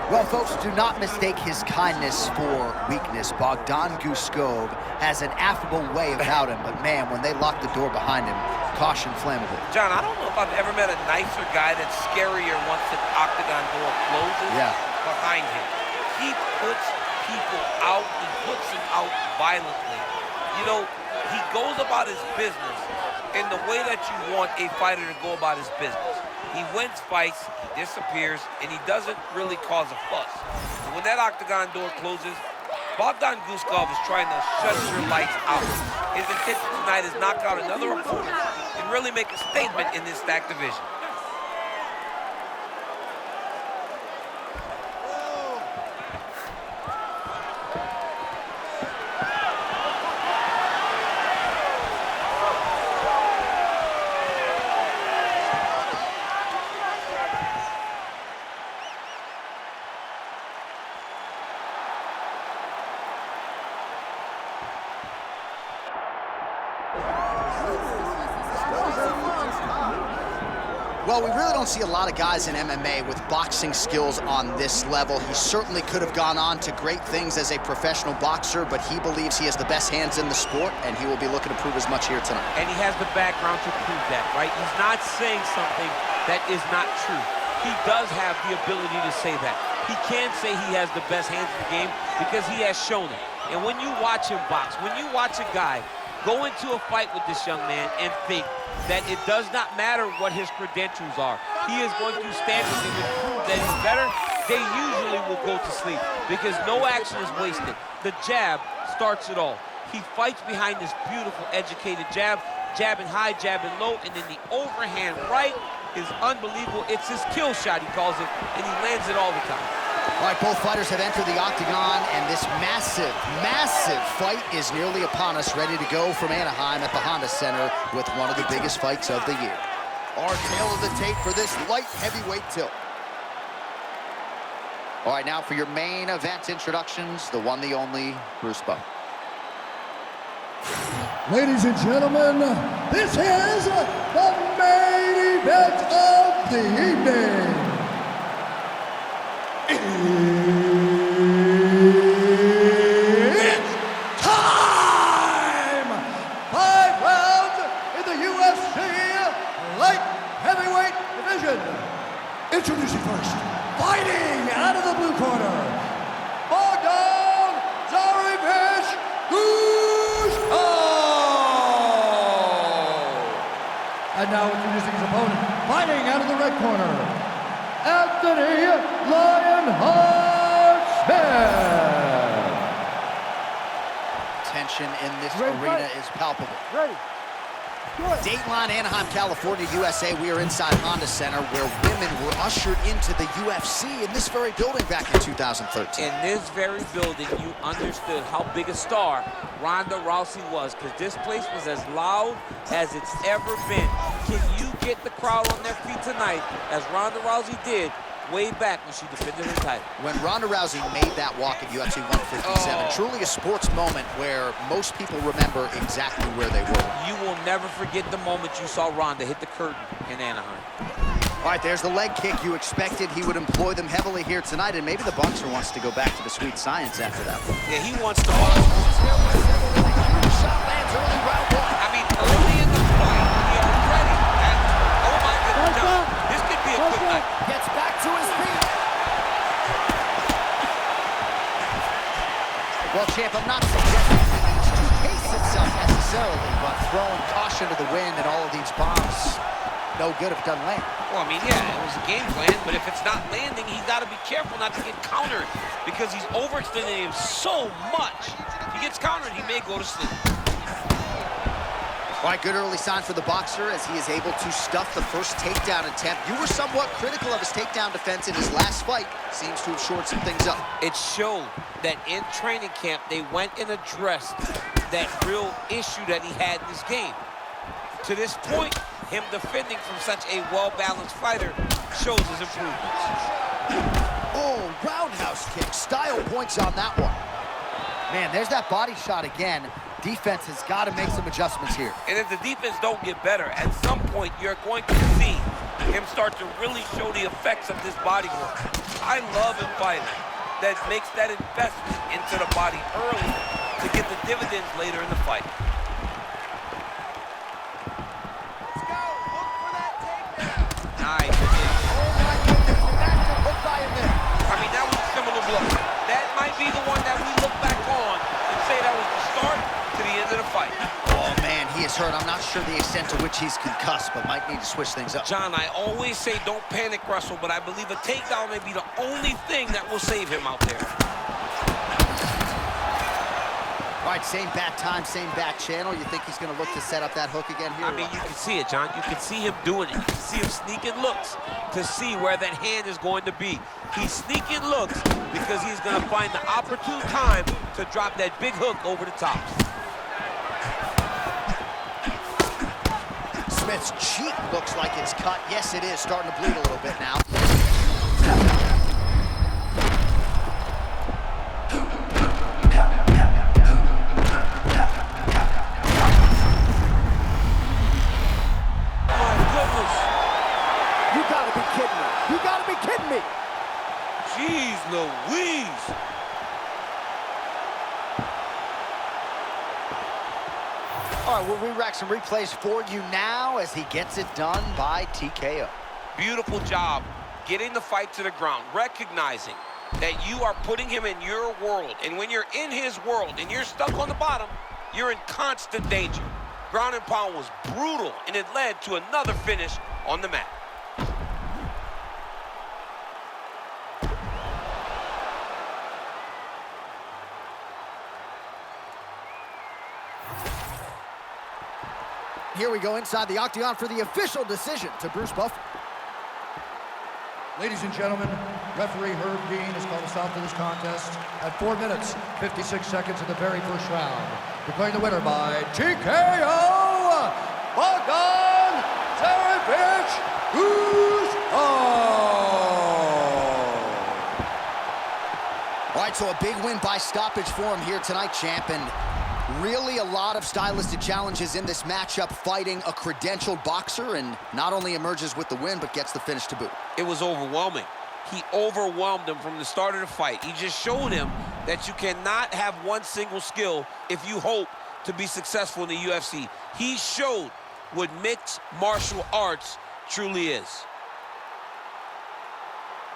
Well, folks, do not mistake his kindness for weakness. Bogdan Guskov has an affable way about him, but man, when they lock the door behind him, caution flammable. John, I don't know if I've ever met a nicer guy that's scarier once the octagon door closes behind him. He puts people out, he puts them out violently. You know, he goes about his business in the way that you want a fighter to go about his business. He wins fights, he disappears, and he doesn't really cause a fuss. And when that octagon door closes, Bogdan Guskov is trying to shut your lights out. His intention tonight is knock out another opponent and really make a statement in this stacked division. Well, we really don't see a lot of guys in MMA with boxing skills on this level. He certainly could have gone on to great things as a professional boxer, but he believes he has the best hands in the sport, and he will be looking to prove as much here tonight. And he has the background to prove that, right? He's not saying something that is not true. He does have the ability to say that. He can say he has the best hands in the game because he has shown it. And when you watch him box, when you watch a guy go into a fight with this young man and think that it does not matter what his credentials are, he is going to stand with him and prove that he's better, they usually will go to sleep because no action is wasted. The jab starts it all. He fights behind this beautiful, educated jab, jabbing high, jabbing low, and then the overhand right is unbelievable. It's his kill shot, he calls it, and he lands it all the time. All right, both fighters have entered the octagon, and this massive, massive fight is nearly upon us, ready to go from Anaheim at the Honda Center with one of the biggest fights of the year. Our tail of the tape for this light heavyweight tilt. All right, now for your main event introductions, the one, the only, Bruce Bowe. Ladies and gentlemen, this is the main event of the evening. It's time! 5 rounds in the UFC light heavyweight division. Introducing first, fighting out of the blue corner, Bogdan Guskov. And now introducing his opponent, fighting out of the red corner, Anthony Lionheart Smith. Tension in this arena is palpable. Dateline, Anaheim, California, USA. We are inside Honda Center, where women were ushered into the UFC in this very building back in 2013. In this very building, you understood how big a star Ronda Rousey was, because this place was as loud as it's ever been. Can you get the crowd on their feet tonight, as Ronda Rousey did way back when she defended her title? When Ronda Rousey made that walk at UFC 157, truly a sports moment where most people remember exactly where they were. You will never forget the moment you saw Ronda hit the curtain in Anaheim. All right, there's the leg kick. You expected he would employ them heavily here tonight, and maybe the boxer wants to go back to the sweet science after that one. Yeah, he wants to box. Shot lands early, round one. I mean, early in the fight, he already had, oh my goodness, now, this could be a good night. Gets back to his feet. Well, champ, I'm not suggesting he needs to pace himself necessarily, but throwing caution to the wind and all of these bombs, no good if it doesn't land. Well, I mean, yeah, it was a game plan, but if it's not landing, he's got to be careful not to get countered because he's overextending him so much. If he gets countered, he may go to sleep. All right, good early sign for the boxer as he is able to stuff the first takedown attempt. You were somewhat critical of his takedown defense in his last fight. Seems to have shored some things up. It showed that in training camp, they went and addressed that real issue that he had in this game. To this point, him defending from such a well-balanced fighter shows his improvements. Oh, roundhouse kick. Style points on that one. Man, there's that body shot again. Defense has got to make some adjustments here. And if the defense don't get better, at some point you're going to see him start to really show the effects of this body work. I love him fighting that makes that investment into the body early to get the dividends later in the fight. Let's go. Look for that takedown. Nice. Oh, my goodness. The massive hook by him there. I mean, that was a similar blow. That might be the one that we look back on and say that was the start to the end of the fight. Oh, man, he is hurt. I'm not sure the extent to which he's concussed, but might need to switch things up. John, I always say don't panic wrestle, but I believe a takedown may be the only thing that will save him out there. All right, same bat time, same bat channel. You think he's going to look to set up that hook again here? I mean, you can see it, John. You can see him doing it. You can see him sneaking looks to see where that hand is going to be. He's sneaking looks because he's going to find the opportune time to drop that big hook over the top. Smith's cheek looks like it's cut. Yes, it is. Starting to bleed a little bit now. Jeez Louise! All right, we'll re-rack some replays for you now as he gets it done by TKO. Beautiful job getting the fight to the ground, recognizing that you are putting him in your world. And when you're in his world and you're stuck on the bottom, you're in constant danger. Ground and pound was brutal, and it led to another finish on the mat. Here we go inside the octagon for the official decision to Bruce Buffer. Ladies and gentlemen, referee Herb Dean has called a stop to this contest at 4 minutes, 56 seconds of the very first round. Declaring the winner by TKO, Bogdan Guskov. All right, so a big win by stoppage for him here tonight, champ, and really a lot of stylistic challenges in this matchup, fighting a credentialed boxer, and not only emerges with the win, but gets the finish to boot. It was overwhelming. He overwhelmed him from the start of the fight. He just showed him that you cannot have one single skill if you hope to be successful in the UFC. He showed what mixed martial arts truly is.